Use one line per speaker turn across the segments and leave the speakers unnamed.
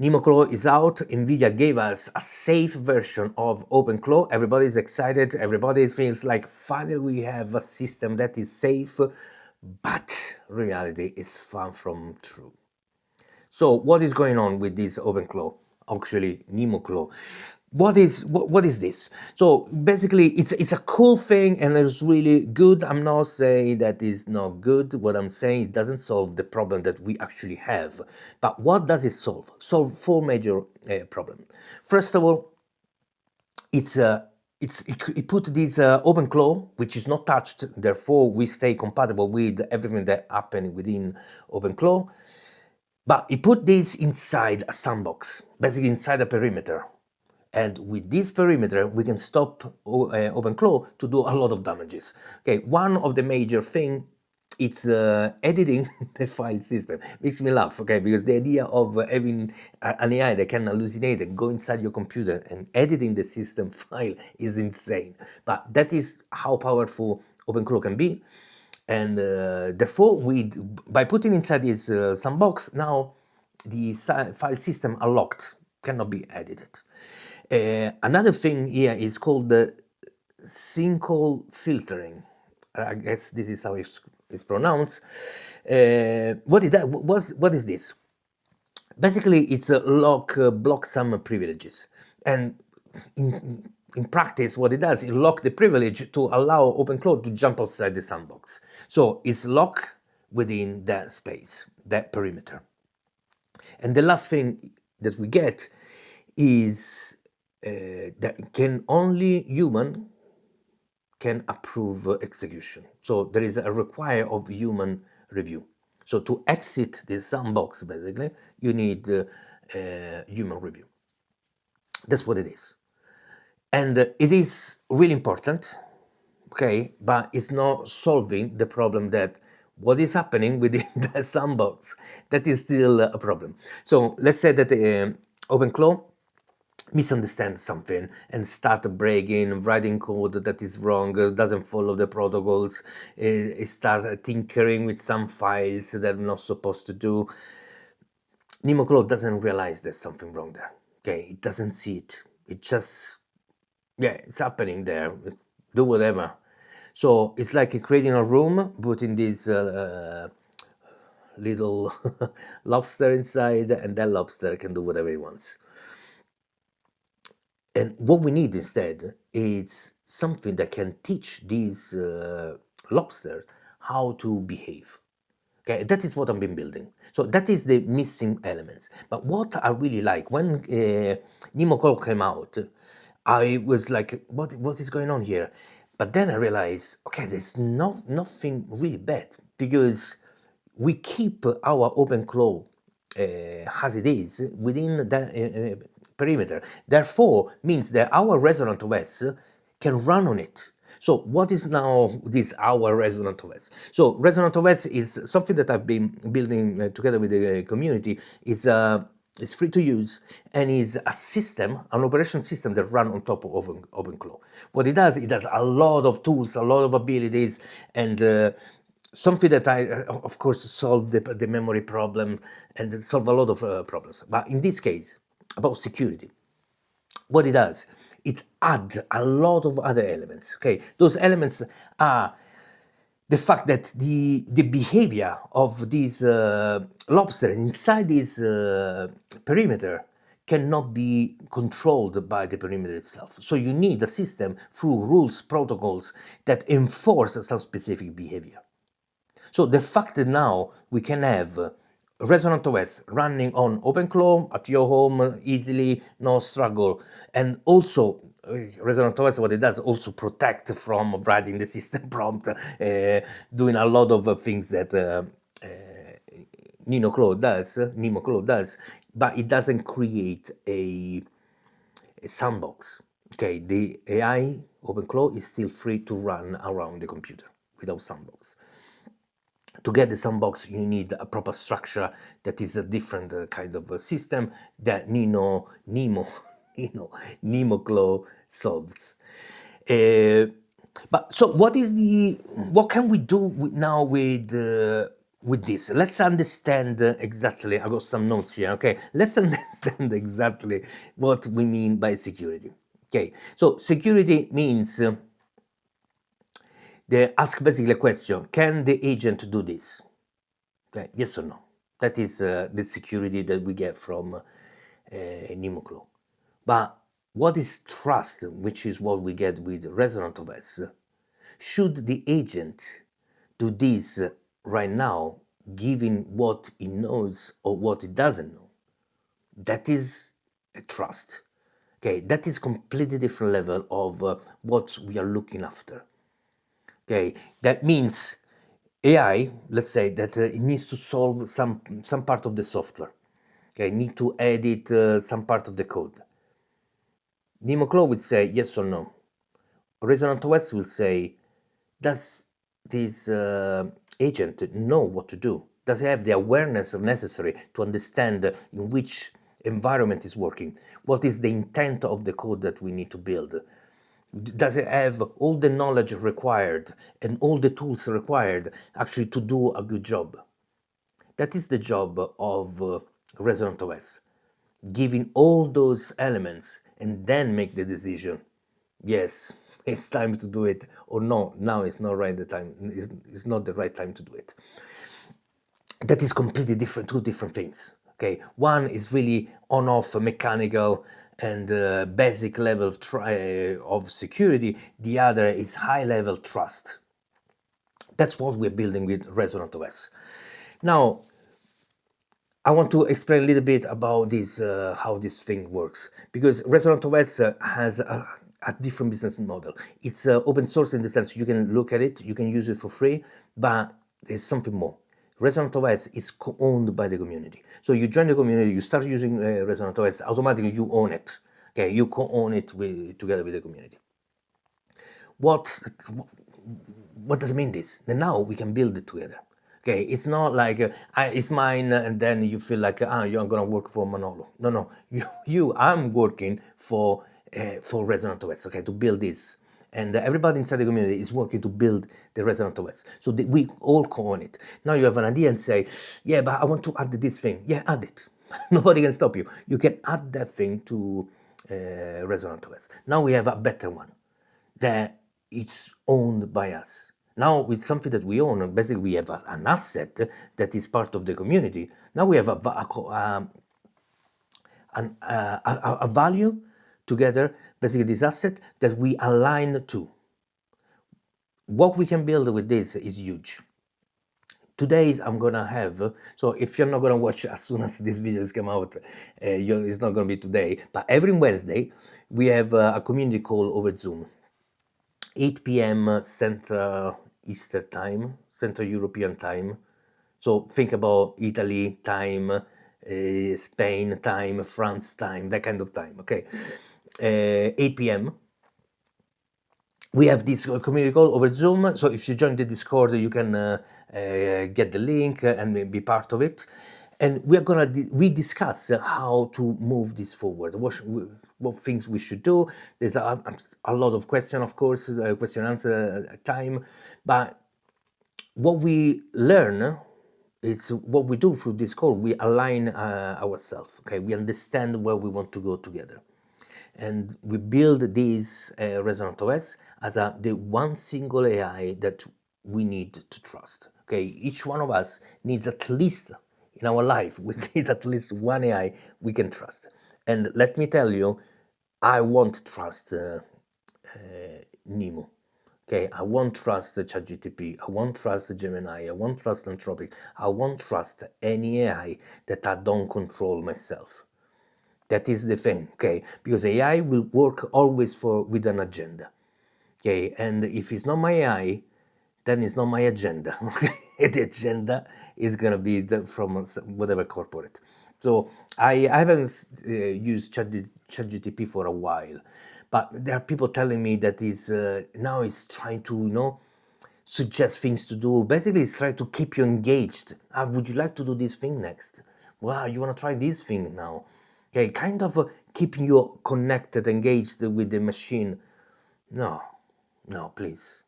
NemoClaw is out. Nvidia gave us a safe version of OpenClaw. Everybody's excited. Everybody feels like finally we have a system that is safe, but reality is far from true. So what is going on with this OpenClaw? Actually, NemoClaw. What is this? So basically, it's a cool thing and it's really good. I'm not saying that it's not good. What I'm saying, it doesn't solve the problem that we actually have. But what does it solve? Solve four major problems. First of all, it put this OpenClaw, which is not touched. Therefore, we stay compatible with everything that happened within OpenClaw. But it put this inside a sandbox, basically inside a perimeter. And with this perimeter, we can stop OpenClaw to do a lot of damages. Okay, one of the major thing, it's editing the file system. Makes me laugh, okay, because the idea of having an AI that can hallucinate and go inside your computer and editing the system file is insane. But that is how powerful OpenClaw can be. And therefore, by putting inside this sandbox, now the file system are locked, cannot be edited. Another thing here is called the single filtering. I guess this is how it's pronounced. What is this? Basically, it's a block some privileges, and in practice, what it does, it lock the privilege to allow OpenClaw to jump outside the sandbox. So it's locked within that space, that perimeter. And the last thing that we get is that can only human can approve execution. So there is a require of human review. So to exit this sandbox, basically, you need human review. That's what it is. And it is really important, okay, but it's not solving the problem that what is happening within the sandbox. That is still a problem. So let's say that OpenClaw misunderstand something and start breaking, writing code that is wrong, doesn't follow the protocols, start tinkering with some files that are not supposed to do. NemoClaw doesn't realize there's something wrong there. Okay, it doesn't see it. It just, yeah, it's happening there. Do whatever. So it's like creating a room, putting this little lobster inside, and that lobster can do whatever it wants. And what we need instead is something that can teach these lobsters how to behave. Okay, that is what I've been building. So that is the missing elements. But what I really like, when NemoClaw came out, I was like, what is going on here? But then I realized, okay, there's nothing really bad, because we keep our OpenClaw as it is within the perimeter. Therefore, means that our Resonant OS can run on it. So what is now this our Resonant OS? So Resonant OS is something that I've been building together with the community. It's free to use and is a system, an operation system that run on top of OpenClaw. What it does a lot of tools, a lot of abilities, and something that I, of course, solve the memory problem and solve a lot of problems. But in this case, about security, what it does, it adds a lot of other elements. Okay, those elements are the fact that the behavior of these lobster inside this perimeter cannot be controlled by the perimeter itself. So you need a system through rules, protocols that enforce some specific behavior. So the fact that now we can have Resonant OS running on OpenClaw at your home easily, no struggle, and also Resonant OS, what it does, also protect from writing the system prompt, doing a lot of things that NemoClaw does, but it doesn't create a sandbox. Okay, the AI OpenClaw is still free to run around the computer without sandbox. To get the sandbox, you need a proper structure that is a different kind of system that NemoClaw solves. But so what can we do now with with this. Let's understand exactly. I got some notes here. Okay, let's understand exactly what we mean by security. Okay, so security means they ask basically a question: can the agent do this? Okay, yes or no? That is the security that we get from NemoClaw. But what is trust, which is what we get with Resonant OS? Should the agent do this right now, given what he knows or what he doesn't know? That is a trust. Okay, that is completely different level of what we are looking after. Okay, that means AI, let's say that it needs to solve some part of the software. Okay, need to edit some part of the code. NemoClaw would say yes or no. Resonant OS will say, does this agent know what to do? Does it have the awareness necessary to understand in which environment is working? What is the intent of the code that we need to build? Does it have all the knowledge required and all the tools required actually to do a good job? That is the job of Resonant OS, giving all those elements and then make the decision. Yes, it's time to do it, or no, now it's not right the time. It's not the right time to do it. That is completely different, two different things. Okay, one is really on-off mechanical and basic level of security. The other is high-level trust. That's what we're building with Resonant OS. Now, I want to explain a little bit about this, how this thing works, because Resonant OS has a different business model. It's open source in the sense you can look at it, you can use it for free, but there's something more. Resonant OS is owned by the community. So you join the community, you start using Resonant OS, automatically you own it. Okay, you co-own it together with the community. What does it mean this? Then now we can build it together. Okay, it's not like it's mine and then you feel like you're gonna work for Manolo. No, I'm working for Resonant OS. Okay, to build this, and everybody inside the community is working to build the Resonant OS. So we all co-own it. Now you have an idea and say, yeah, but I want to add this thing. Yeah, add it. Nobody can stop you. You can add that thing to Resonant OS. Now we have a better one that it's owned by us. Now, with something that we own, basically we have an asset that is part of the community. Now we have a value together, basically this asset that we align to. What we can build with this is huge. Today I'm gonna have, so if you're not gonna watch as soon as this video is come out, it's not gonna be today, but every Wednesday we have a community call over Zoom. 8 p.m. Central Eastern Time, Central European Time. So think about Italy time, Spain time, France time, that kind of time, okay? 8 p.m. We have this community call over Zoom. So if you join the Discord, you can get the link and be part of it. And we are gonna we discuss how to move this forward. What things we should do. There's a lot of question, of course, question answer time, but what we learn is what we do through this call. We align ourselves. Okay, we understand where we want to go together, and we build this Resonant OS as the one single AI that we need to trust. Okay, each one of us needs at least in our life, we need at least one AI we can trust. And let me tell you, I won't trust Nemo. Okay, I won't trust ChatGPT, I won't trust Gemini, I won't trust Anthropic, I won't trust any AI that I don't control myself. That is the thing, okay? Because AI will work always with an agenda, okay? And if it's not my AI, then it's not my agenda. The agenda is gonna be from whatever corporate. So I haven't used ChatGPT for a while, but there are people telling me that now it's trying to suggest things to do. Basically, it's trying to keep you engaged. Would you like to do this thing next? Wow, you want to try this thing now? Okay, kind of keeping you connected, engaged with the machine. No, please.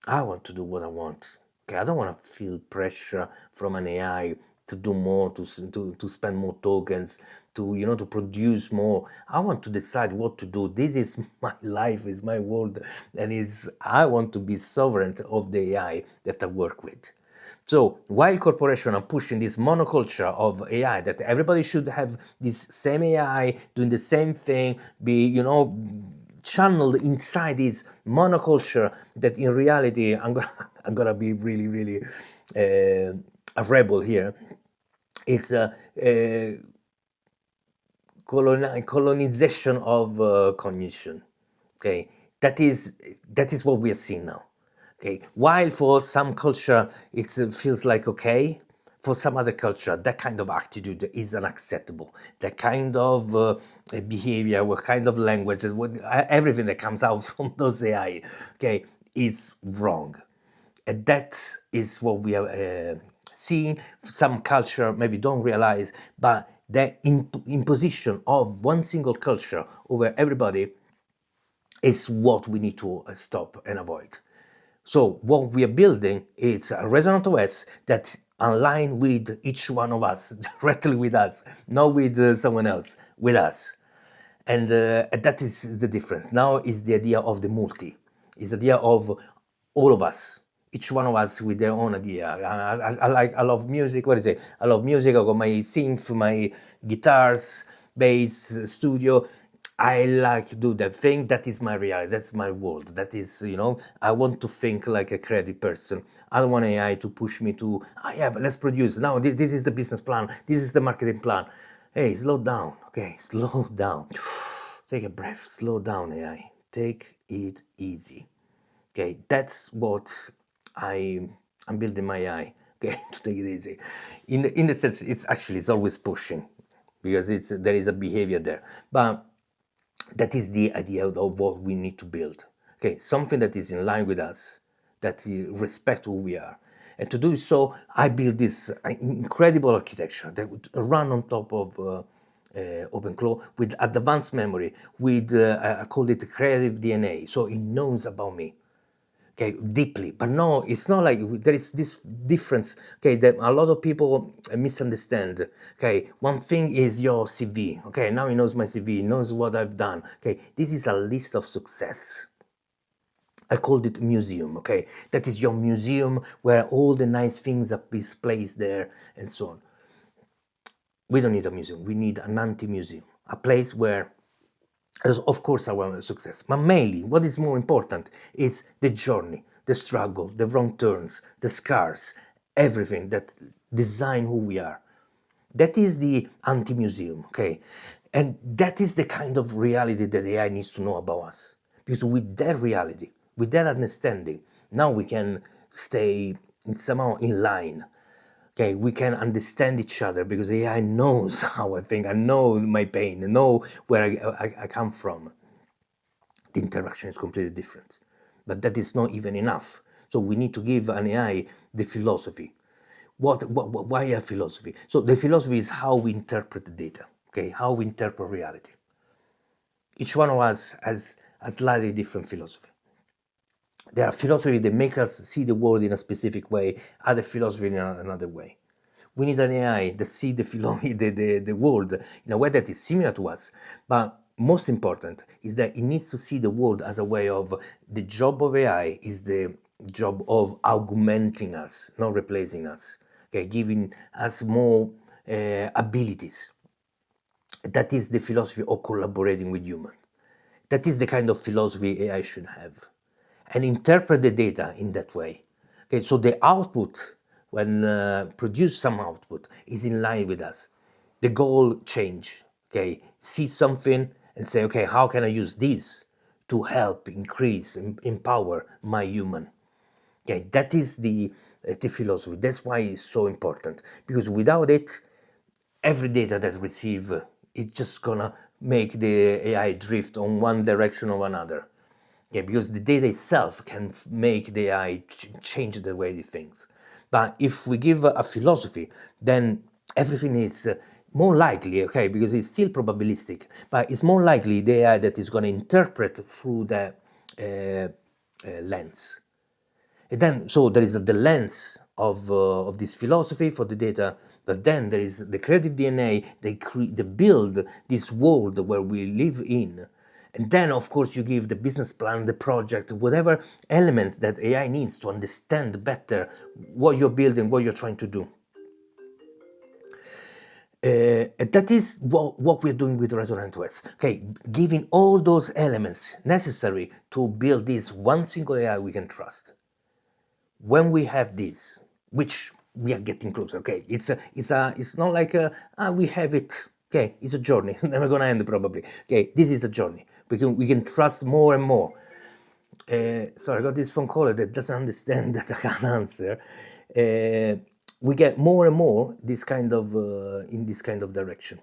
I want to do what I want. Okay, I don't want to feel pressure from an AI to do more, to spend more tokens, to produce more. I want to decide what to do. This is my life, is my world, and I want to be sovereign of the AI that I work with. So while corporations are pushing this monoculture of AI, that everybody should have this same AI doing the same thing, be channeled inside this monoculture, that in reality I'm gonna be really really a rebel here. It's a colonization of cognition. Okay, that is what we are seeing now. Okay, while for some culture it feels like okay, for some other culture that kind of attitude is unacceptable. That kind of behavior, what kind of language, everything that comes out from those AI, okay, is wrong. And that is what we are seeing. Some culture maybe don't realize, but the imposition of one single culture over everybody is what we need to stop and avoid. So what we are building is a Resonant OS that align with each one of us, directly with us, not with someone else, with us. And that is the difference. Now is the idea of the multi, is the idea of all of us, each one of us with their own idea. I love music. What is it? I love music. I got my synth, my guitars, bass, studio. I like to do that thing. That is my reality. That's my world. That is, I want to think like a creative person. I don't want AI to push me to, yeah, but let's produce. Now, this is the business plan. This is the marketing plan. Hey, slow down. Okay, slow down. Take a breath. Slow down, AI. Take it easy. Okay, that's what I'm building my AI. Okay, to take it easy. In the sense, it's always pushing, because there is a behavior there. But that is the idea of what we need to build. Okay, something that is in line with us, that respect who we are. And to do so, I built this incredible architecture that would run on top of OpenClaw with advanced memory, with I call it creative DNA. So it knows about me, okay, deeply. But no, it's not like there is this difference, okay, that a lot of people misunderstand. Okay, one thing is your CV. Okay, now he knows my CV, he knows what I've done. Okay, this is a list of success. I called it museum. Okay, that is your museum where all the nice things are placed there and so on. We don't need a museum. We need an anti-museum, a place where, as of course, our success, but mainly what is more important is the journey, the struggle, the wrong turns, the scars, everything that design who we are. That is the anti-museum, okay? And that is the kind of reality that AI needs to know about us. Because with that reality, with that understanding, now we can stay somehow in line. Okay, we can understand each other because AI knows how I think. I know my pain. I know where I come from. The interaction is completely different. But that is not even enough. So we need to give an AI the philosophy. Why a philosophy? So the philosophy is how we interpret the data. Okay, how we interpret reality. Each one of us has a slightly different philosophy. There are philosophies that make us see the world in a specific way, other philosophy in another way. We need an AI that sees the world in a way that is similar to us. But most important is that it needs to see the world as a way of, the job of AI is the job of augmenting us, not replacing us. Okay, giving us more abilities. That is the philosophy of collaborating with humans. That is the kind of philosophy AI should have, and interpret the data in that way. Okay, so the output, when produce some output, is in line with us. The goal change. Okay, see something and say, okay, how can I use this to help increase and empower my human? Okay, that is the philosophy. That's why it's so important, because without it, every data that receive, it's just gonna make the AI drift on one direction or another. Yeah, because the data itself can make the AI change the way it thinks. But if we give a philosophy, then everything is more likely, okay, because it's still probabilistic, but it's more likely the AI that is going to interpret through the lens. And then, so there is the lens of this philosophy for the data, but then there is the creative DNA. They build this world where we live in. And then, of course, you give the business plan, the project, whatever elements that AI needs to understand better what you're building, what you're trying to do. That is what we're doing with Resonant OS. Okay, giving all those elements necessary to build this one single AI we can trust. When we have this, which we are getting closer, okay, it's not like we have it. Okay, it's a journey. Never gonna end probably. Okay, this is a journey. We can trust more and more. Sorry, I got this phone caller that doesn't understand that I can't answer. We get more and more this kind of in this kind of direction.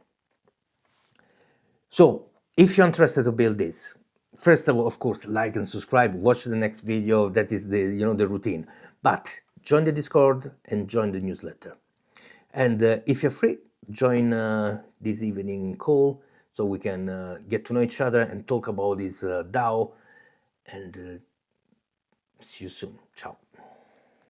So if you're interested to build this, first of all, of course, like and subscribe, watch the next video. That is the the routine. But join the Discord and join the newsletter. And if you're free, join this evening call so we can get to know each other and talk about this DAO. And see you soon. Ciao.